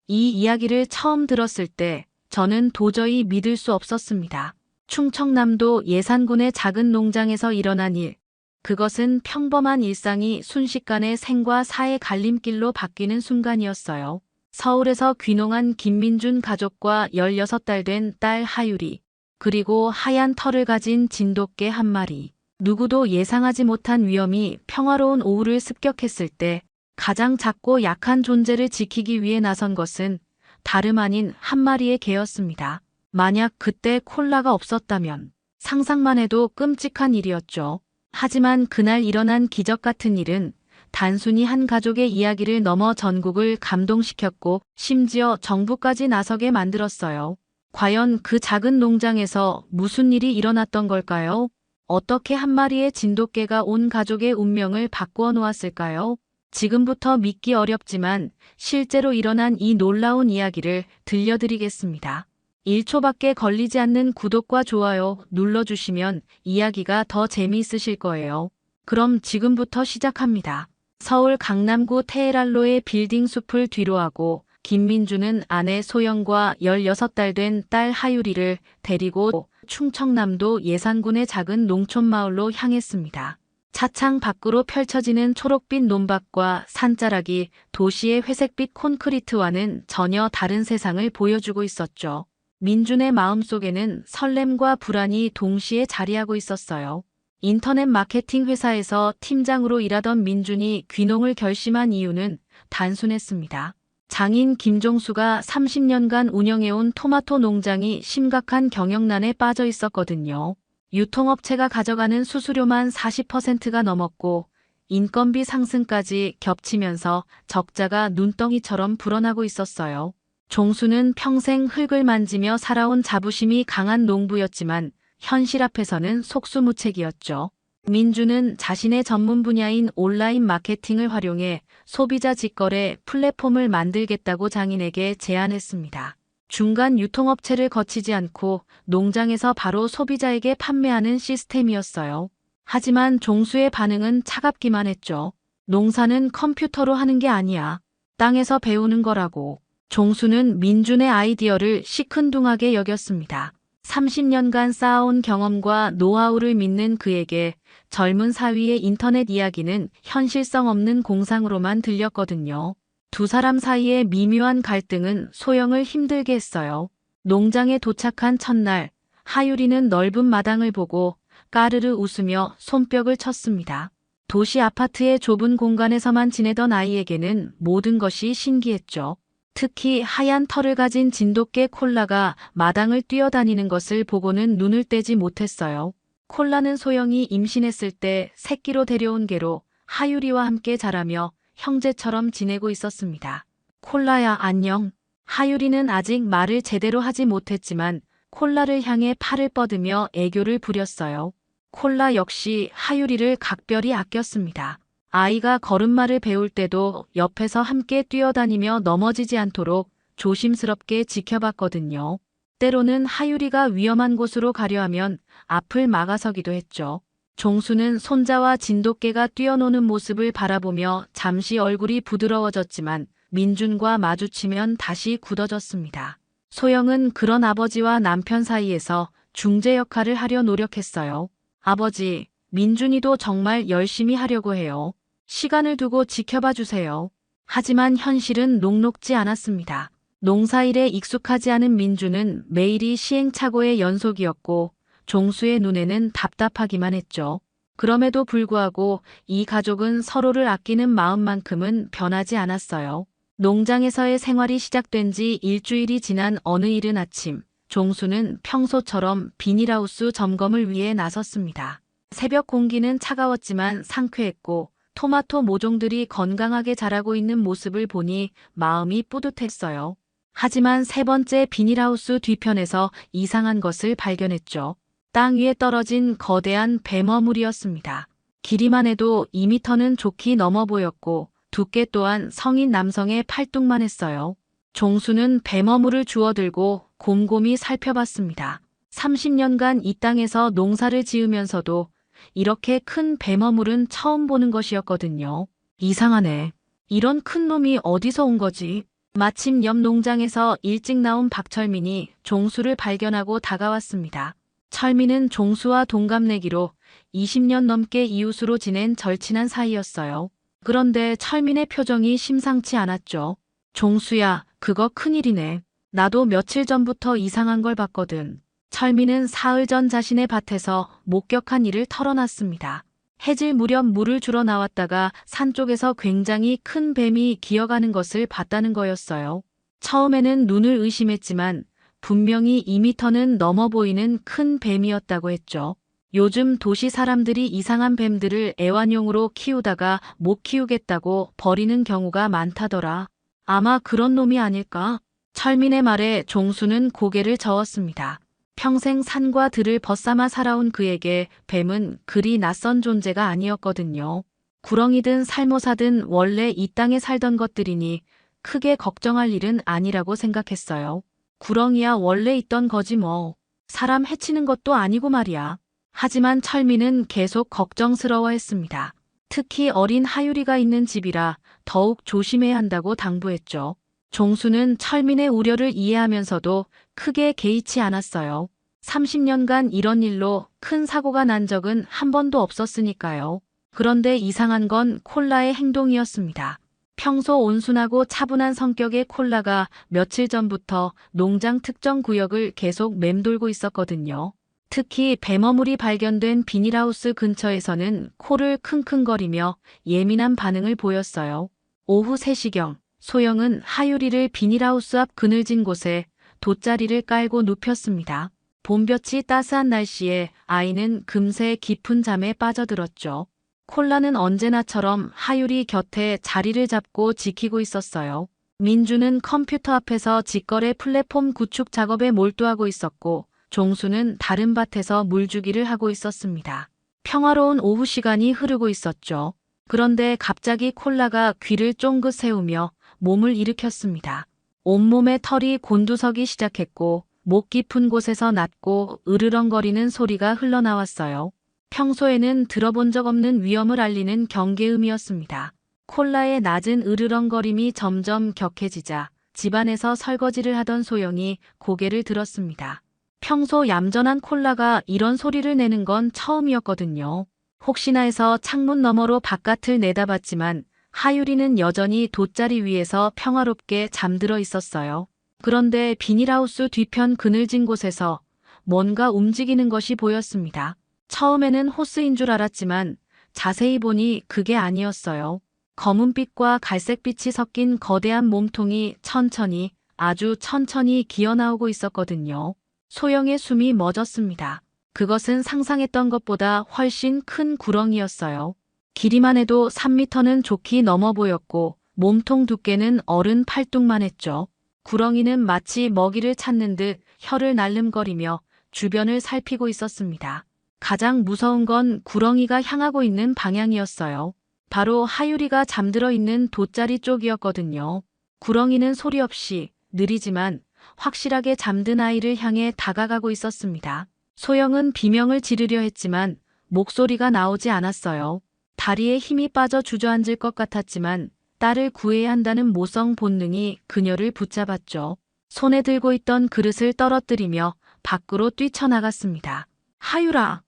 이 이야기를 처음 들었을 때 저는 도저히 믿을 수 없었습니다. 충청남도 예산군의 작은 농장에서 일어난 일. 그것은 평범한 일상이 순식간에 생과 사의 갈림길로 바뀌는 순간이었어요. 서울에서 귀농한 김민준 가족과 16달 된 딸 하유리, 그리고 하얀 털을 가진 진돗개 한 마리. 누구도 예상하지 못한 위험이 평화로운 오후를 습격했을 때 가장 작고 약한 존재를 지키기 위해 나선 것은 다름 아닌 한 마리의 개였습니다. 만약 그때 콜라가 없었다면 상상만 해도 끔찍한 일이었죠. 하지만 그날 일어난 기적 같은 일은 단순히 한 가족의 이야기를 넘어 전국을 감동시켰고 심지어 정부까지 나서게 만들었어요. 과연 그 작은 농장에서 무슨 일이 일어났던 걸까요? 어떻게 한 마리의 진돗개가 온 가족의 운명을 바꾸어 놓았을까요? 지금부터 믿기 어렵지만 실제로 일어난 이 놀라운 이야기를 들려드리겠습니다. 1초밖에 걸리지 않는 구독과 좋아요 눌러주시면 이야기가 더 재미있으실 거예요. 그럼 지금부터 시작합니다. 서울 강남구 테헤랄로의 빌딩 숲을 뒤로하고 김민주는 아내 소영과 16달 된 딸 하유리를 데리고 충청남도 예산군의 작은 농촌 마을로 향했습니다. 차창 밖으로 펼쳐지는 초록빛 논밭과 산자락이 도시의 회색빛 콘크리트와는 전혀 다른 세상을 보여주고 있었죠. 민준의 마음속에는 설렘과 불안이 동시에 자리하고 있었어요. 인터넷 마케팅 회사에서 팀장으로 일하던 민준이 귀농을 결심한 이유는 단순했습니다. 장인 김종수가 30년간 운영해온 토마토 농장이 심각한 경영난에 빠져 있었거든요. 유통업체가 가져가는 수수료만 40%가 넘었고 인건비 상승까지 겹치면서 적자가 눈덩이처럼 불어나고 있었어요. 종수는 평생 흙을 만지며 살아온 자부심이 강한 농부였지만 현실 앞에서는 속수무책이었죠. 민주는 자신의 전문 분야인 온라인 마케팅을 활용해 소비자 직거래 플랫폼을 만들겠다고 장인에게 제안했습니다. 중간 유통업체를 거치지 않고 농장에서 바로 소비자에게 판매하는 시스템이었어요. 하지만 종수의 반응은 차갑기만 했죠. 농사는 컴퓨터로 하는 게 아니야. 땅에서 배우는 거라고. 종수는 민준의 아이디어를 시큰둥하게 여겼습니다. 30년간 쌓아온 경험과 노하우를 믿는 그에게 젊은 사위의 인터넷 이야기는 현실성 없는 공상으로만 들렸거든요. 두 사람 사이의 미묘한 갈등은 소영을 힘들게 했어요. 농장에 도착한 첫날, 하유리는 넓은 마당을 보고 까르르 웃으며 손뼉을 쳤습니다. 도시 아파트의 좁은 공간에서만 지내던 아이에게는 모든 것이 신기했죠. 특히 하얀 털을 가진 진돗개 콜라가 마당을 뛰어다니는 것을 보고는 눈을 떼지 못했어요. 콜라는 소영이 임신했을 때 새끼로 데려온 개로 하유리와 함께 자라며 형제처럼 지내고 있었습니다. 콜라야 안녕. 하유리는 아직 말을 제대로 하지 못했지만 콜라를 향해 팔을 뻗으며 애교를 부렸어요. 콜라 역시 하유리를 각별히 아꼈습니다. 아이가 걸음마를 배울 때도 옆에서 함께 뛰어다니며 넘어지지 않도록 조심스럽게 지켜봤거든요. 때로는 하유리가 위험한 곳으로 가려 하면 앞을 막아서기도 했죠. 종수는 손자와 진돗개가 뛰어노는 모습을 바라보며 잠시 얼굴이 부드러워졌지만 민준과 마주치면 다시 굳어졌습니다. 소영은 그런 아버지와 남편 사이에서 중재 역할을 하려 노력했어요. 아버지, 민준이도 정말 열심히 하려고 해요. 시간을 두고 지켜봐 주세요. 하지만 현실은 녹록지 않았습니다. 농사일에 익숙하지 않은 민준은 매일이 시행착오의 연속이었고 종수의 눈에는 답답하기만 했죠. 그럼에도 불구하고 이 가족은 서로를 아끼는 마음만큼은 변하지 않았어요. 농장에서의 생활이 시작된 지 일주일이 지난 어느 이른 아침, 종수는 평소처럼 비닐하우스 점검을 위해 나섰습니다. 새벽 공기는 차가웠지만 상쾌했고 토마토 모종들이 건강하게 자라고 있는 모습을 보니 마음이 뿌듯했어요. 하지만 세 번째 비닐하우스 뒤편에서 이상한 것을 발견했죠. 땅 위에 떨어진 거대한 뱀어물이었습니다. 길이만 해도 2미터는 좋게 넘어 보였고 두께 또한 성인 남성의 팔뚝만 했어요. 종수는 뱀어물을 주워들고 곰곰이 살펴봤습니다. 30년간 이 땅에서 농사를 지으면서도 이렇게 큰 뱀어물은 처음 보는 것이었거든요. 이상하네. 이런 큰 놈이 어디서 온 거지? 마침 옆 농장에서 일찍 나온 박철민이 종수를 발견하고 다가왔습니다. 철민은 종수와 동갑내기로 20년 넘게 이웃으로 지낸 절친한 사이였어요. 그런데 철민의 표정이 심상치 않았죠. 종수야, 그거 큰일이네. 나도 며칠 전부터 이상한 걸 봤거든. 철민은 사흘 전 자신의 밭에서 목격한 일을 털어놨습니다. 해질 무렵 물을 주러 나왔다가 산 쪽에서 굉장히 큰 뱀이 기어가는 것을 봤다는 거였어요. 처음에는 눈을 의심했지만 분명히 2미터는 넘어 보이는 큰 뱀이었다고 했죠. 요즘 도시 사람들이 이상한 뱀들을 애완용으로 키우다가 못 키우겠다고 버리는 경우가 많다더라. 아마 그런 놈이 아닐까? 철민의 말에 종수는 고개를 저었습니다. 평생 산과 들을 벗삼아 살아온 그에게 뱀은 그리 낯선 존재가 아니었거든요. 구렁이든 살모사든 원래 이 땅에 살던 것들이니 크게 걱정할 일은 아니라고 생각했어요. 구렁이야 원래 있던 거지 뭐. 사람 해치는 것도 아니고 말이야. 하지만 철민은 계속 걱정스러워했습니다. 특히 어린 하유리가 있는 집이라 더욱 조심해야 한다고 당부했죠. 종수는 철민의 우려를 이해하면서도 크게 개의치 않았어요. 30년간 이런 일로 큰 사고가 난 적은 한 번도 없었으니까요. 그런데 이상한 건 콜라의 행동이었습니다. 평소 온순하고 차분한 성격의 콜라가 며칠 전부터 농장 특정 구역을 계속 맴돌고 있었거든요. 특히 뱀어물이 발견된 비닐하우스 근처에서는 코를 킁킁거리며 예민한 반응을 보였어요. 오후 3시경 소영은 하유리를 비닐하우스 앞 그늘진 곳에 돗자리를 깔고 눕혔습니다. 봄볕이 따스한 날씨에 아이는 금세 깊은 잠에 빠져들었죠. 콜라는 언제나처럼 하유리 곁에 자리를 잡고 지키고 있었어요. 민주는 컴퓨터 앞에서 직거래 플랫폼 구축 작업에 몰두하고 있었고 종수는 다른 밭에서 물주기를 하고 있었습니다. 평화로운 오후 시간이 흐르고 있었죠. 그런데 갑자기 콜라가 귀를 쫑긋 세우며 몸을 일으켰습니다. 온몸에 털이 곤두서기 시작했고 목 깊은 곳에서 낮고 으르렁거리는 소리가 흘러나왔어요. 평소에는 들어본 적 없는 위험을 알리는 경계음이었습니다. 콜라의 낮은 으르렁거림이 점점 격해지자 집안에서 설거지를 하던 소영이 고개를 들었습니다. 평소 얌전한 콜라가 이런 소리를 내는 건 처음이었거든요. 혹시나 해서 창문 너머로 바깥을 내다봤지만 하유리는 여전히 돗자리 위에서 평화롭게 잠들어 있었어요. 그런데 비닐하우스 뒤편 그늘진 곳에서 뭔가 움직이는 것이 보였습니다. 처음에는 호스인 줄 알았지만 자세히 보니 그게 아니었어요. 검은빛과 갈색빛이 섞인 거대한 몸통이 천천히, 아주 천천히 기어나오고 있었거든요. 소영의 숨이 멎었습니다. 그것은 상상했던 것보다 훨씬 큰 구렁이였어요. 길이만 해도 3미터는 좋게 넘어 보였고 몸통 두께는 어른 팔뚝만 했죠. 구렁이는 마치 먹이를 찾는 듯 혀를 날름거리며 주변을 살피고 있었습니다. 가장 무서운 건 구렁이가 향하고 있는 방향이었어요. 바로 하유리가 잠들어 있는 돗자리 쪽이었거든요. 구렁이는 소리 없이 느리지만 확실하게 잠든 아이를 향해 다가가고 있었습니다. 소영은 비명을 지르려 했지만 목소리가 나오지 않았어요. 다리에 힘이 빠져 주저앉을 것 같았지만 딸을 구해야 한다는 모성 본능이 그녀를 붙잡았죠. 손에 들고 있던 그릇을 떨어뜨리며 밖으로 뛰쳐나갔습니다. 하유라!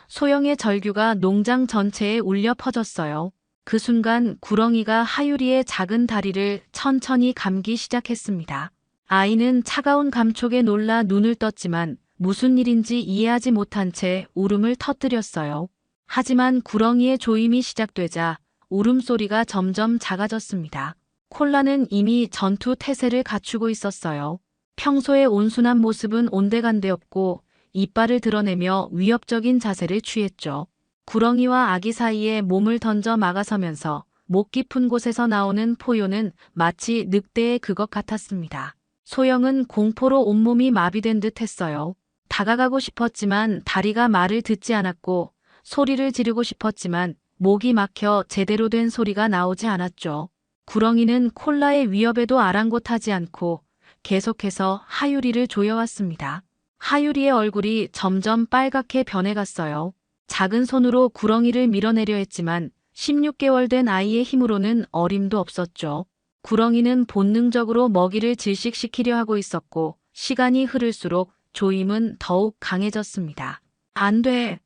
소영의 절규가 농장 전체에 울려 퍼졌어요. 그 순간 구렁이가 하유리의 작은 다리를 천천히 감기 시작했습니다. 아이는 차가운 감촉에 놀라 눈을 떴지만 무슨 일인지 이해하지 못한 채 울음을 터뜨렸어요. 하지만 구렁이의 조임이 시작되자 울음소리가 점점 작아졌습니다. 콜라는 이미 전투 태세를 갖추고 있었어요. 평소의 온순한 모습은 온데간데 없고 이빨을 드러내며 위협적인 자세를 취했죠. 구렁이와 아기 사이에 몸을 던져 막아서면서 목 깊은 곳에서 나오는 포효는 마치 늑대의 그것 같았습니다. 소영은 공포로 온몸이 마비된 듯 했어요. 다가가고 싶었지만 다리가 말을 듣지 않았고 소리를 지르고 싶었지만 목이 막혀 제대로 된 소리가 나오지 않았죠. 구렁이는 콜라의 위협에도 아랑곳하지 않고 계속해서 하유리를 조여왔습니다. 하유리의 얼굴이 점점 빨갛게 변해갔어요. 작은 손으로 구렁이를 밀어내려 했지만 16개월 된 아이의 힘으로는 어림도 없었죠. 구렁이는 본능적으로 먹이를 질식시키려 하고 있었고 시간이 흐를수록 조임은 더욱 강해졌습니다. 안 돼.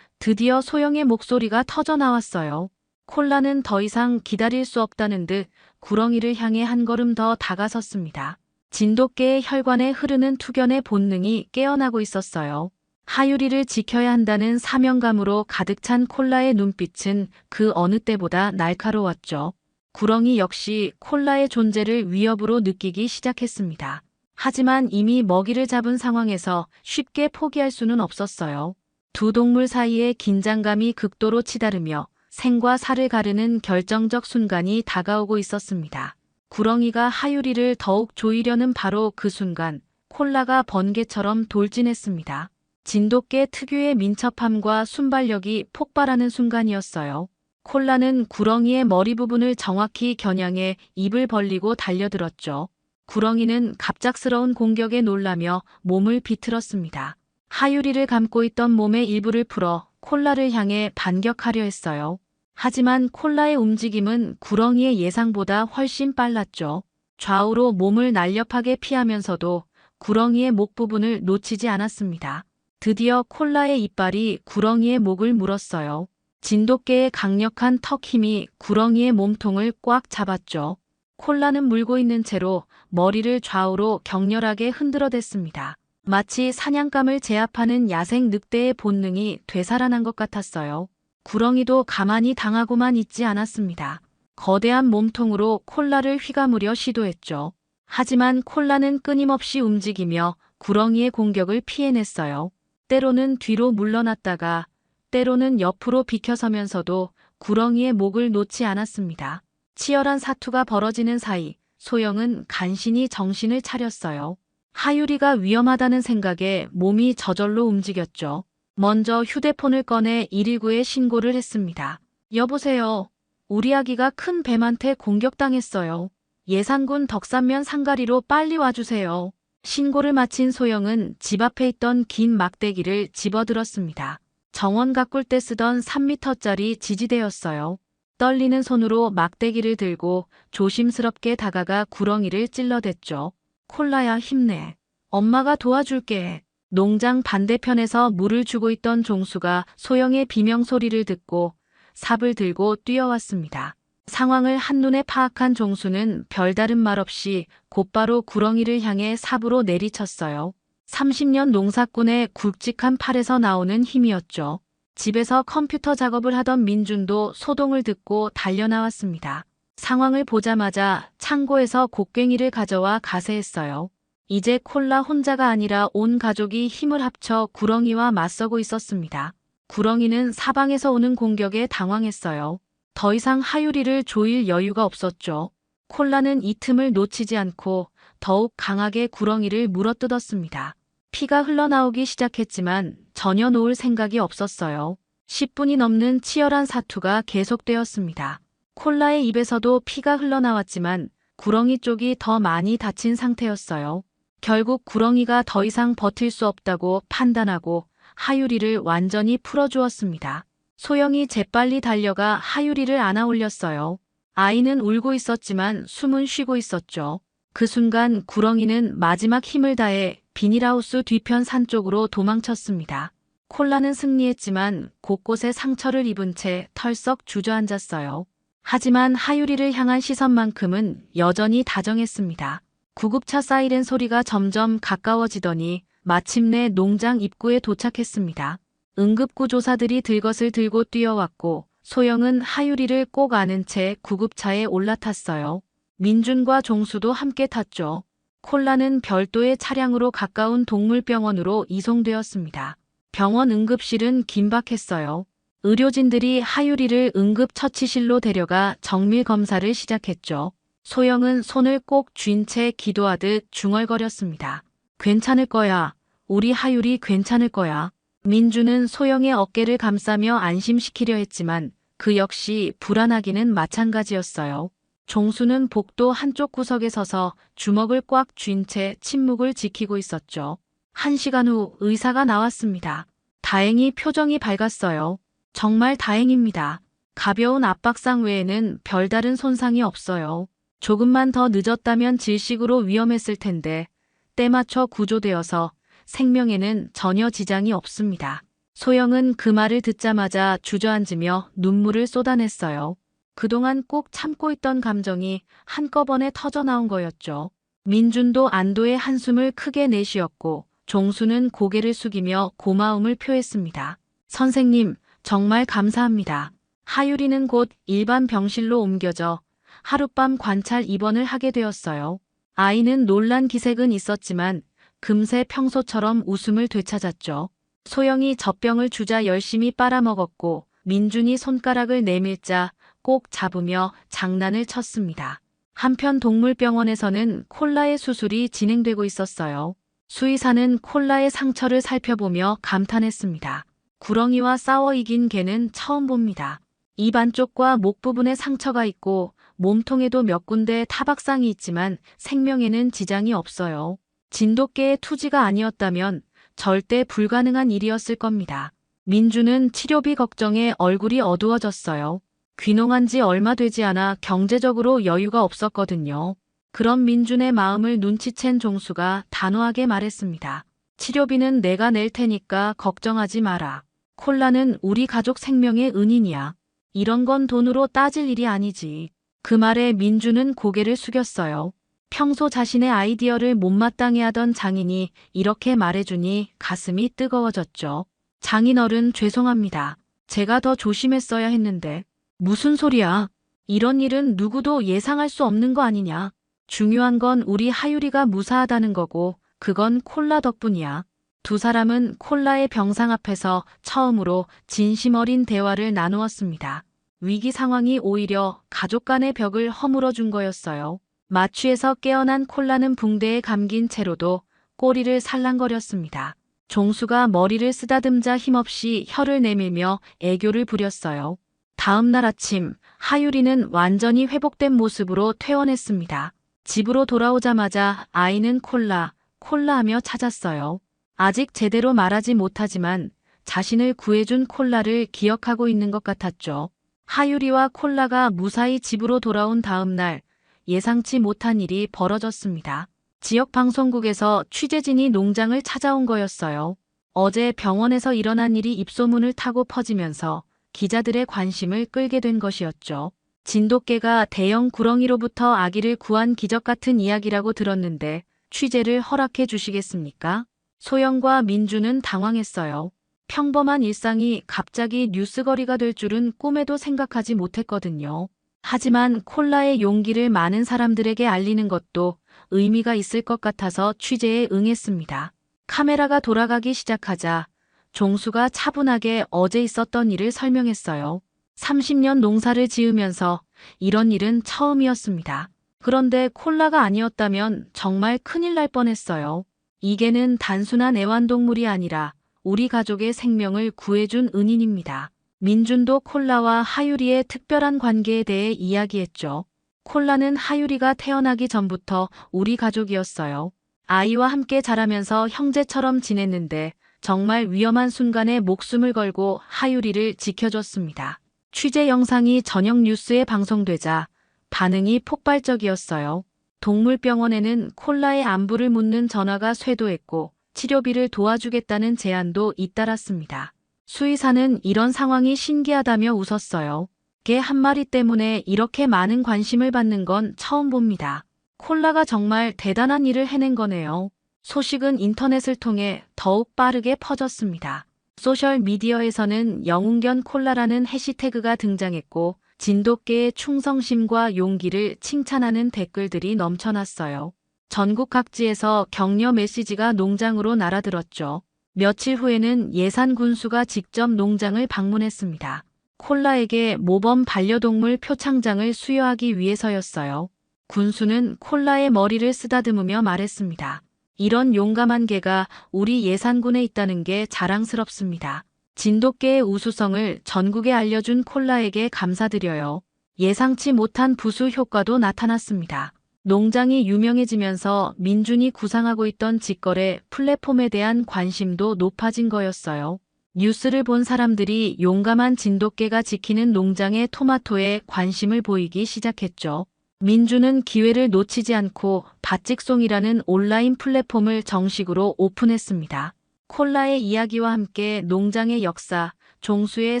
드디어 소영의 목소리가 터져 나왔어요. 콜라는 더 이상 기다릴 수 없다는 듯 구렁이를 향해 한 걸음 더 다가섰습니다. 진돗개의 혈관에 흐르는 투견의 본능이 깨어나고 있었어요. 하유리를 지켜야 한다는 사명감으로 가득 찬 콜라의 눈빛은 그 어느 때보다 날카로웠죠. 구렁이 역시 콜라의 존재를 위협으로 느끼기 시작했습니다. 하지만 이미 먹이를 잡은 상황에서 쉽게 포기할 수는 없었어요. 두 동물 사이의 긴장감이 극도로 치달으며 생과 사를 가르는 결정적 순간이 다가오고 있었습니다. 구렁이가 하유리를 더욱 조이려는 바로 그 순간 콜라가 번개처럼 돌진했습니다. 진돗개 특유의 민첩함과 순발력이 폭발하는 순간이었어요. 콜라는 구렁이의 머리 부분을 정확히 겨냥해 입을 벌리고 달려들었죠. 구렁이는 갑작스러운 공격에 놀라며 몸을 비틀었습니다. 하유리를 감고 있던 몸의 일부를 풀어 콜라를 향해 반격하려 했어요. 하지만 콜라의 움직임은 구렁이의 예상보다 훨씬 빨랐죠. 좌우로 몸을 날렵하게 피하면서도 구렁이의 목 부분을 놓치지 않았습니다. 드디어 콜라의 이빨이 구렁이의 목을 물었어요. 진돗개의 강력한 턱 힘이 구렁이의 몸통을 꽉 잡았죠. 콜라는 물고 있는 채로 머리를 좌우로 격렬하게 흔들어댔습니다. 마치 사냥감을 제압하는 야생 늑대의 본능이 되살아난 것 같았어요. 구렁이도 가만히 당하고만 있지 않았습니다. 거대한 몸통으로 콜라를 휘감으려 시도했죠. 하지만 콜라는 끊임없이 움직이며 구렁이의 공격을 피해냈어요. 때로는 뒤로 물러났다가 때로는 옆으로 비켜서면서도 구렁이의 목을 놓지 않았습니다. 치열한 사투가 벌어지는 사이 소영은 간신히 정신을 차렸어요. 하유리가 위험하다는 생각에 몸이 저절로 움직였죠. 먼저 휴대폰을 꺼내 119에 신고를 했습니다. 여보세요. 우리 아기가 큰 뱀한테 공격당했어요. 예산군 덕산면 상가리로 빨리 와주세요. 신고를 마친 소영은 집 앞에 있던 긴 막대기를 집어들었습니다. 정원 가꿀 때 쓰던 3m짜리 지지대였어요. 떨리는 손으로 막대기를 들고 조심스럽게 다가가 구렁이를 찔러댔죠. 콜라야 힘내. 엄마가 도와줄게. 농장 반대편에서 물을 주고 있던 종수가 소영의 비명소리를 듣고 삽을 들고 뛰어왔습니다. 상황을 한눈에 파악한 종수는 별다른 말 없이 곧바로 구렁이를 향해 삽으로 내리쳤어요. 30년 농사꾼의 굵직한 팔에서 나오는 힘이었죠. 집에서 컴퓨터 작업을 하던 민준도 소동을 듣고 달려나왔습니다. 상황을 보자마자 창고에서 곡괭이를 가져와 가세했어요. 이제 콜라 혼자가 아니라 온 가족이 힘을 합쳐 구렁이와 맞서고 있었습니다. 구렁이는 사방에서 오는 공격에 당황했어요. 더 이상 하유리를 조일 여유가 없었죠. 콜라는 이 틈을 놓치지 않고 더욱 강하게 구렁이를 물어뜯었습니다. 피가 흘러나오기 시작했지만 전혀 놓을 생각이 없었어요. 10분이 넘는 치열한 사투가 계속되었습니다. 콜라의 입에서도 피가 흘러나왔지만 구렁이 쪽이 더 많이 다친 상태였어요. 결국 구렁이가 더 이상 버틸 수 없다고 판단하고 하유리를 완전히 풀어주었습니다. 소영이 재빨리 달려가 하유리를 안아 올렸어요. 아이는 울고 있었지만 숨은 쉬고 있었죠. 그 순간 구렁이는 마지막 힘을 다해 비닐하우스 뒤편 산 쪽으로 도망쳤습니다. 콜라는 승리했지만 곳곳에 상처를 입은 채 털썩 주저앉았어요. 하지만 하유리를 향한 시선만큼은 여전히 다정했습니다. 구급차 사이렌 소리가 점점 가까워지더니 마침내 농장 입구에 도착했습니다. 응급구조사들이 들것을 들고 뛰어왔고 소영은 하유리를 꼭 안은 채 구급차에 올라탔어요. 민준과 종수도 함께 탔죠. 콜라는 별도의 차량으로 가까운 동물병원으로 이송되었습니다. 병원 응급실은 긴박했어요. 의료진들이 하유리를 응급처치실로 데려가 정밀 검사를 시작했죠. 소영은 손을 꼭 쥔 채 기도하듯 중얼거렸습니다. 괜찮을 거야. 우리 하유리 괜찮을 거야. 민주는 소영의 어깨를 감싸며 안심시키려 했지만 그 역시 불안하기는 마찬가지였어요. 종수는 복도 한쪽 구석에 서서 주먹을 꽉 쥔 채 침묵을 지키고 있었죠. 1시간 후 의사가 나왔습니다. 다행히 표정이 밝았어요. 정말 다행입니다. 가벼운 압박상 외에는 별다른 손상이 없어요. 조금만 더 늦었다면 질식으로 위험했을 텐데 때맞춰 구조되어서 생명에는 전혀 지장이 없습니다. 소영은 그 말을 듣자마자 주저앉으며 눈물을 쏟아냈어요. 그동안 꼭 참고 있던 감정이 한꺼번에 터져나온 거였죠. 민준도 안도의 한숨을 크게 내쉬었고 종수는 고개를 숙이며 고마움을 표했습니다. 선생님, 정말 감사합니다. 하유리는 곧 일반 병실로 옮겨져 하룻밤 관찰 입원을 하게 되었어요. 아이는 놀란 기색은 있었지만 금세 평소처럼 웃음을 되찾았죠. 소영이 젖병을 주자 열심히 빨아먹었고 민준이 손가락을 내밀자 꼭 잡으며 장난을 쳤습니다. 한편 동물병원에서는 콜라의 수술이 진행되고 있었어요. 수의사는 콜라의 상처를 살펴보며 감탄했습니다. 구렁이와 싸워 이긴 개는 처음 봅니다. 입 안쪽과 목 부분에 상처가 있고 몸통에도 몇 군데 타박상이 있지만 생명에는 지장이 없어요. 진돗개의 투지가 아니었다면 절대 불가능한 일이었을 겁니다. 민주는 치료비 걱정에 얼굴이 어두워졌어요. 귀농한 지 얼마 되지 않아 경제적으로 여유가 없었거든요. 그런 민준의 마음을 눈치챈 종수가 단호하게 말했습니다. 치료비는 내가 낼 테니까 걱정하지 마라. 콜라는 우리 가족 생명의 은인이야. 이런 건 돈으로 따질 일이 아니지. 그 말에 민주는 고개를 숙였어요. 평소 자신의 아이디어를 못마땅해 하던 장인이 이렇게 말해주니 가슴이 뜨거워졌죠. 장인어른 죄송합니다. 제가 더 조심했어야 했는데. 무슨 소리야. 이런 일은 누구도 예상할 수 없는 거 아니냐. 중요한 건 우리 하유리가 무사하다는 거고 그건 콜라 덕분이야. 두 사람은 콜라의 병상 앞에서 처음으로 진심 어린 대화를 나누었습니다. 위기 상황이 오히려 가족 간의 벽을 허물어 준 거였어요. 마취에서 깨어난 콜라는 붕대에 감긴 채로도 꼬리를 살랑거렸습니다. 종수가 머리를 쓰다듬자 힘없이 혀를 내밀며 애교를 부렸어요. 다음 날 아침 하유리는 완전히 회복된 모습으로 퇴원했습니다. 집으로 돌아오자마자 아이는 콜라 하며 찾았어요. 아직 제대로 말하지 못하지만 자신을 구해준 콜라를 기억하고 있는 것 같았죠. 하유리와 콜라가 무사히 집으로 돌아온 다음 날 예상치 못한 일이 벌어졌습니다. 지역 방송국에서 취재진이 농장을 찾아온 거였어요. 어제 병원에서 일어난 일이 입소문을 타고 퍼지면서 기자들의 관심을 끌게 된 것이었죠. 진돗개가 대형 구렁이로부터 아기를 구한 기적 같은 이야기라고 들었는데 취재를 허락해 주시겠습니까? 소영과 민주는 당황했어요. 평범한 일상이 갑자기 뉴스거리가 될 줄은 꿈에도 생각하지 못했거든요. 하지만 콜라의 용기를 많은 사람들에게 알리는 것도 의미가 있을 것 같아서 취재에 응했습니다. 카메라가 돌아가기 시작하자 종수가 차분하게 어제 있었던 일을 설명했어요. 30년 농사를 지으면서 이런 일은 처음이었습니다. 그런데 콜라가 아니었다면 정말 큰일 날 뻔했어요. 이 개는 단순한 애완동물이 아니라 우리 가족의 생명을 구해준 은인입니다. 민준도 콜라와 하유리의 특별한 관계에 대해 이야기했죠. 콜라는 하유리가 태어나기 전부터 우리 가족이었어요. 아이와 함께 자라면서 형제처럼 지냈는데 정말 위험한 순간에 목숨을 걸고 하유리를 지켜줬습니다. 취재 영상이 저녁 뉴스에 방송되자 반응이 폭발적이었어요. 동물병원에는 콜라의 안부를 묻는 전화가 쇄도했고 치료비를 도와주겠다는 제안도 잇따랐습니다. 수의사는 이런 상황이 신기하다며 웃었어요. 개 한 마리 때문에 이렇게 많은 관심을 받는 건 처음 봅니다. 콜라가 정말 대단한 일을 해낸 거네요. 소식은 인터넷을 통해 더욱 빠르게 퍼졌습니다. 소셜미디어에서는 영웅견 콜라라는 해시태그가 등장했고 진돗개의 충성심과 용기를 칭찬하는 댓글들이 넘쳐났어요. 전국 각지에서 격려 메시지가 농장으로 날아들었죠. 며칠 후에는 예산 군수가 직접 농장을 방문했습니다. 콜라에게 모범 반려동물 표창장을 수여하기 위해서였어요. 군수는 콜라의 머리를 쓰다듬으며 말했습니다. 이런 용감한 개가 우리 예산군에 있다는 게 자랑스럽습니다. 진돗개의 우수성을 전국에 알려준 콜라에게 감사드려요. 예상치 못한 부수 효과도 나타났습니다. 농장이 유명해지면서 민준이 구상하고 있던 직거래 플랫폼에 대한 관심도 높아진 거였어요. 뉴스를 본 사람들이 용감한 진돗개가 지키는 농장의 토마토에 관심을 보이기 시작했죠. 민주는 기회를 놓치지 않고 바찍송이라는 온라인 플랫폼을 정식으로 오픈했습니다. 콜라의 이야기와 함께 농장의 역사, 종수의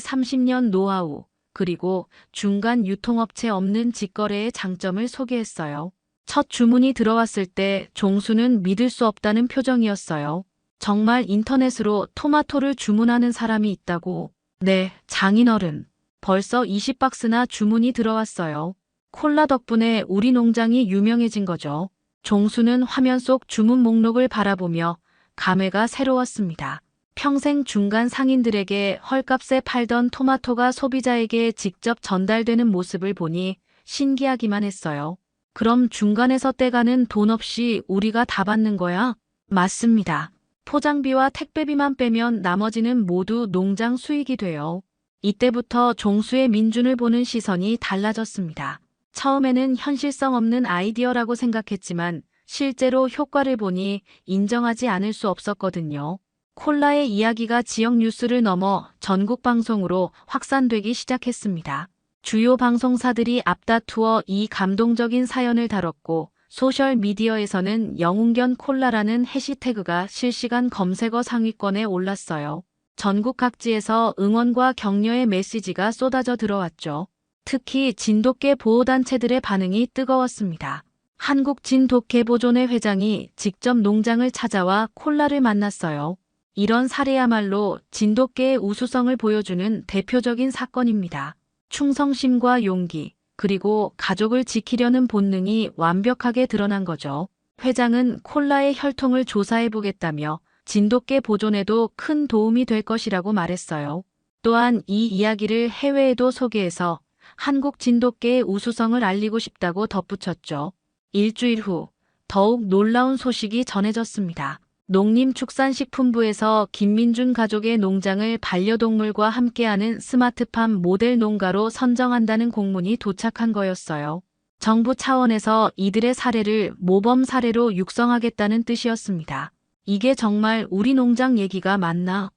30년 노하우, 그리고 중간 유통업체 없는 직거래의 장점을 소개했어요. 첫 주문이 들어왔을 때 종수는 믿을 수 없다는 표정이었어요. 정말 인터넷으로 토마토를 주문하는 사람이 있다고. 네, 장인어른. 벌써 20박스나 주문이 들어왔어요. 콜라 덕분에 우리 농장이 유명해진 거죠. 종수는 화면 속 주문 목록을 바라보며 감회가 새로웠습니다. 평생 중간 상인들에게 헐값에 팔던 토마토가 소비자에게 직접 전달되는 모습을 보니 신기하기만 했어요. 그럼 중간에서 떼가는 돈 없이 우리가 다 받는 거야? 맞습니다. 포장비와 택배비만 빼면 나머지는 모두 농장 수익이 돼요. 이때부터 종수의 민준을 보는 시선이 달라졌습니다. 처음에는 현실성 없는 아이디어라고 생각했지만 실제로 효과를 보니 인정하지 않을 수 없었거든요. 콜라의 이야기가 지역 뉴스를 넘어 전국 방송으로 확산되기 시작했습니다. 주요 방송사들이 앞다투어 이 감동적인 사연을 다뤘고 소셜미디어에서는 영웅견 콜라라는 해시태그가 실시간 검색어 상위권에 올랐어요. 전국 각지에서 응원과 격려의 메시지가 쏟아져 들어왔죠. 특히 진돗개 보호단체들의 반응이 뜨거웠습니다. 한국진돗개보존회 회장이 직접 농장을 찾아와 콜라를 만났어요. 이런 사례야말로 진돗개의 우수성을 보여주는 대표적인 사건입니다. 충성심과 용기, 그리고 가족을 지키려는 본능이 완벽하게 드러난 거죠. 회장은 콜라의 혈통을 조사해보겠다며 진돗개 보존에도 큰 도움이 될 것이라고 말했어요. 또한 이 이야기를 해외에도 소개해서 한국 진돗개의 우수성을 알리고 싶다고 덧붙였죠. 일주일 후 더욱 놀라운 소식이 전해졌습니다. 농림축산식품부에서 김민준 가족의 농장을 반려동물과 함께하는 스마트팜 모델 농가로 선정한다는 공문이 도착한 거였어요. 정부 차원에서 이들의 사례를 모범 사례로 육성하겠다는 뜻이었습니다. 이게 정말 우리 농장 얘기가 맞나?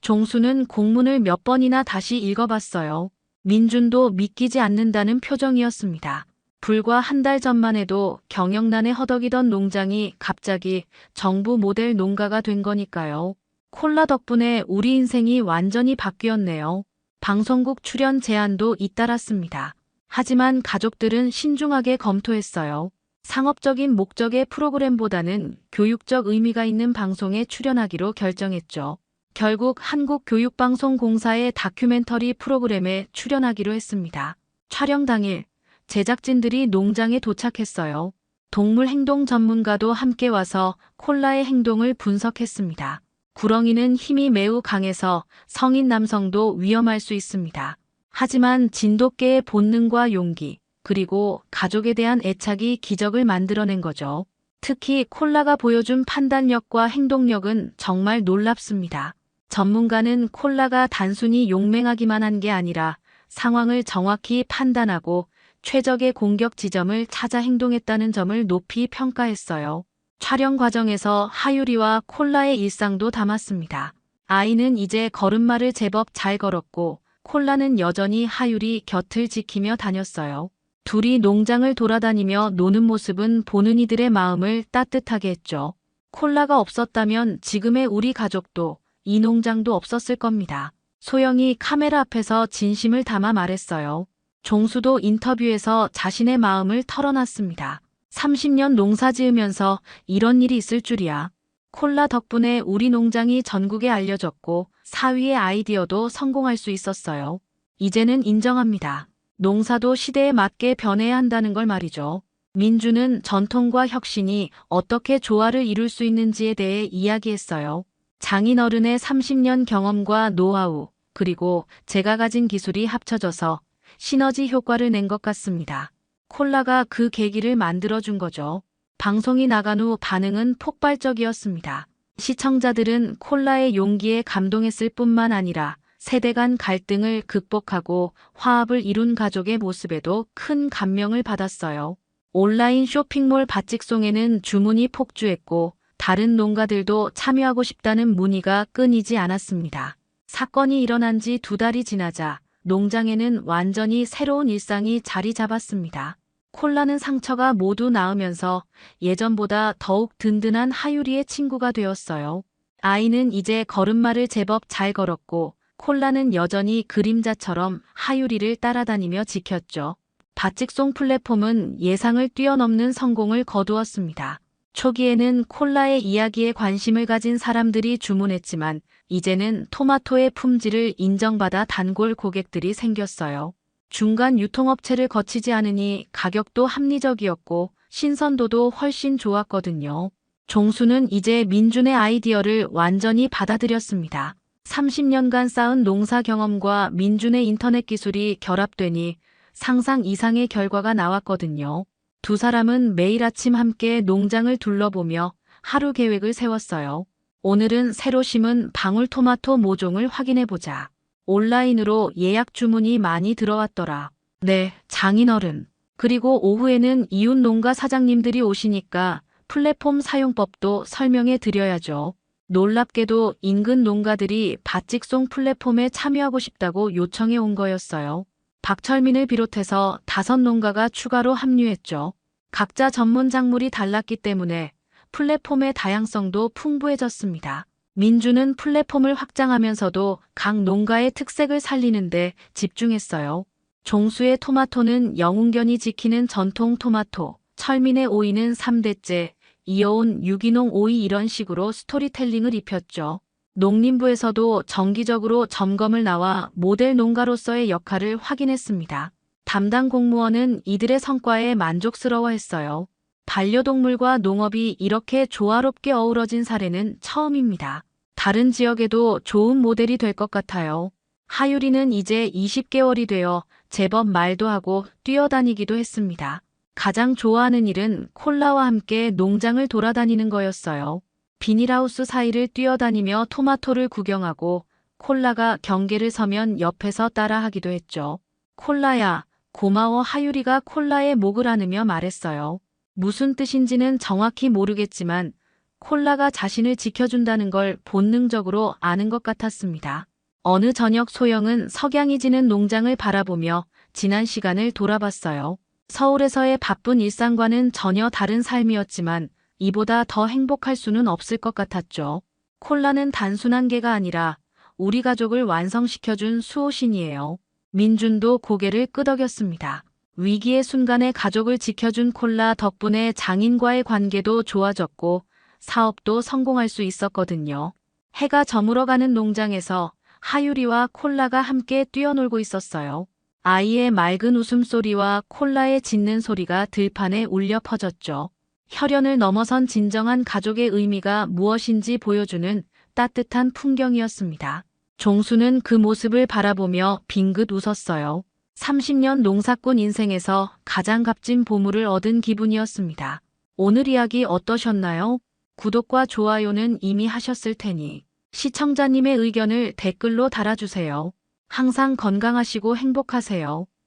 종수는 공문을 몇 번이나 다시 읽어봤어요. 민준도 믿기지 않는다는 표정이었습니다. 불과 한 달 전만 해도 경영난에 허덕이던 농장이 갑자기 정부 모델 농가가 된 거니까요. 콜라 덕분에 우리 인생이 완전히 바뀌었네요. 방송국 출연 제안도 잇따랐습니다. 하지만 가족들은 신중하게 검토했어요. 상업적인 목적의 프로그램보다는 교육적 의미가 있는 방송에 출연하기로 결정했죠. 결국 한국교육방송공사의 다큐멘터리 프로그램에 출연하기로 했습니다. 촬영 당일 제작진들이 농장에 도착했어요. 동물 행동 전문가도 함께 와서 콜라의 행동을 분석했습니다. 구렁이는 힘이 매우 강해서 성인 남성도 위험할 수 있습니다. 하지만 진돗개의 본능과 용기, 그리고 가족에 대한 애착이 기적을 만들어낸 거죠. 특히 콜라가 보여준 판단력과 행동력은 정말 놀랍습니다. 전문가는 콜라가 단순히 용맹하기만 한 게 아니라 상황을 정확히 판단하고 최적의 공격 지점을 찾아 행동했다는 점을 높이 평가했어요. 촬영 과정에서 하유리와 콜라의 일상도 담았습니다. 아이는 이제 걸음마를 제법 잘 걸었고 콜라는 여전히 하유리 곁을 지키며 다녔어요. 둘이 농장을 돌아다니며 노는 모습은 보는 이들의 마음을 따뜻하게 했죠. 콜라가 없었다면 지금의 우리 가족도 이 농장도 없었을 겁니다. 소영이 카메라 앞에서 진심을 담아 말했어요. 종수도 인터뷰에서 자신의 마음을 털어놨습니다. 30년 농사 지으면서 이런 일이 있을 줄이야. 콜라 덕분에 우리 농장이 전국에 알려졌고 사위의 아이디어도 성공할 수 있었어요. 이제는 인정합니다. 농사도 시대에 맞게 변해야 한다는 걸 말이죠. 민주는 전통과 혁신이 어떻게 조화를 이룰 수 있는지에 대해 이야기했어요. 장인어른의 30년 경험과 노하우, 그리고 제가 가진 기술이 합쳐져서 시너지 효과를 낸 것 같습니다. 콜라가 그 계기를 만들어준 거죠. 방송이 나간 후 반응은 폭발적이었습니다. 시청자들은 콜라의 용기에 감동했을 뿐만 아니라 세대 간 갈등을 극복하고 화합을 이룬 가족의 모습에도 큰 감명을 받았어요. 온라인 쇼핑몰 바찍송에는 주문이 폭주했고 다른 농가들도 참여하고 싶다는 문의가 끊이지 않았습니다. 사건이 일어난 지 2달이 지나자 농장에는 완전히 새로운 일상이 자리 잡았습니다. 콜라는 상처가 모두 나으면서 예전보다 더욱 든든한 하유리의 친구가 되었어요. 아이는 이제 걸음마를 제법 잘 걸었고 콜라는 여전히 그림자처럼 하유리를 따라다니며 지켰죠. 바칙송 플랫폼은 예상을 뛰어넘는 성공을 거두었습니다. 초기에는 콜라의 이야기에 관심을 가진 사람들이 주문했지만 이제는 토마토의 품질을 인정받아 단골 고객들이 생겼어요. 중간 유통업체를 거치지 않으니 가격도 합리적이었고 신선도도 훨씬 좋았거든요. 종수는 이제 민준의 아이디어를 완전히 받아들였습니다. 30년간 쌓은 농사 경험과 민준의 인터넷 기술이 결합되니 상상 이상의 결과가 나왔거든요. 두 사람은 매일 아침 함께 농장을 둘러보며 하루 계획을 세웠어요. 오늘은 새로 심은 방울토마토 모종을 확인해보자. 온라인으로 예약 주문이 많이 들어왔더라. 네, 장인어른. 그리고 오후에는 이웃 농가 사장님들이 오시니까 플랫폼 사용법도 설명해 드려야죠. 놀랍게도 인근 농가들이 바칙송 플랫폼에 참여하고 싶다고 요청해 온 거였어요. 박철민을 비롯해서 5농가가 추가로 합류했죠. 각자 전문 작물이 달랐기 때문에 플랫폼의 다양성도 풍부해졌습니다. 민주는 플랫폼을 확장하면서도 각 농가의 특색을 살리는데 집중했어요. 종수의 토마토는 영웅견이 지키는 전통 토마토, 철민의 오이는 3대째, 이어온 유기농 오이 이런 식으로 스토리텔링을 입혔죠. 농림부에서도 정기적으로 점검을 나와 모델 농가로서의 역할을 확인했습니다. 담당 공무원은 이들의 성과에 만족스러워했어요. 반려동물과 농업이 이렇게 조화롭게 어우러진 사례는 처음입니다. 다른 지역에도 좋은 모델이 될 것 같아요. 하유리는 이제 20개월이 되어 제법 말도 하고 뛰어다니기도 했습니다. 가장 좋아하는 일은 콜라와 함께 농장을 돌아다니는 거였어요. 비닐하우스 사이를 뛰어다니며 토마토를 구경하고 콜라가 경계를 서면 옆에서 따라하기도 했죠. 콜라야, 고마워. 하유리가 콜라의 목을 안으며 말했어요. 무슨 뜻인지는 정확히 모르겠지만 콜라가 자신을 지켜준다는 걸 본능적으로 아는 것 같았습니다. 어느 저녁 소영은 석양이 지는 농장을 바라보며 지난 시간을 돌아봤어요. 서울에서의 바쁜 일상과는 전혀 다른 삶이었지만 이보다 더 행복할 수는 없을 것 같았죠. 콜라는 단순한 개가 아니라 우리 가족을 완성시켜준 수호신이에요. 민준도 고개를 끄덕였습니다. 위기의 순간에 가족을 지켜준 콜라 덕분에 장인과의 관계도 좋아졌고 사업도 성공할 수 있었거든요. 해가 저물어가는 농장에서 하유리와 콜라가 함께 뛰어놀고 있었어요. 아이의 맑은 웃음소리와 콜라의 짖는 소리가 들판에 울려 퍼졌죠. 혈연을 넘어선 진정한 가족의 의미가 무엇인지 보여주는 따뜻한 풍경이었습니다. 종수는 그 모습을 바라보며 빙긋 웃었어요. 30년 농사꾼 인생에서 가장 값진 보물을 얻은 기분이었습니다. 오늘 이야기 어떠셨나요? 구독과 좋아요는 이미 하셨을 테니 시청자님의 의견을 댓글로 달아주세요. 항상 건강하시고 행복하세요.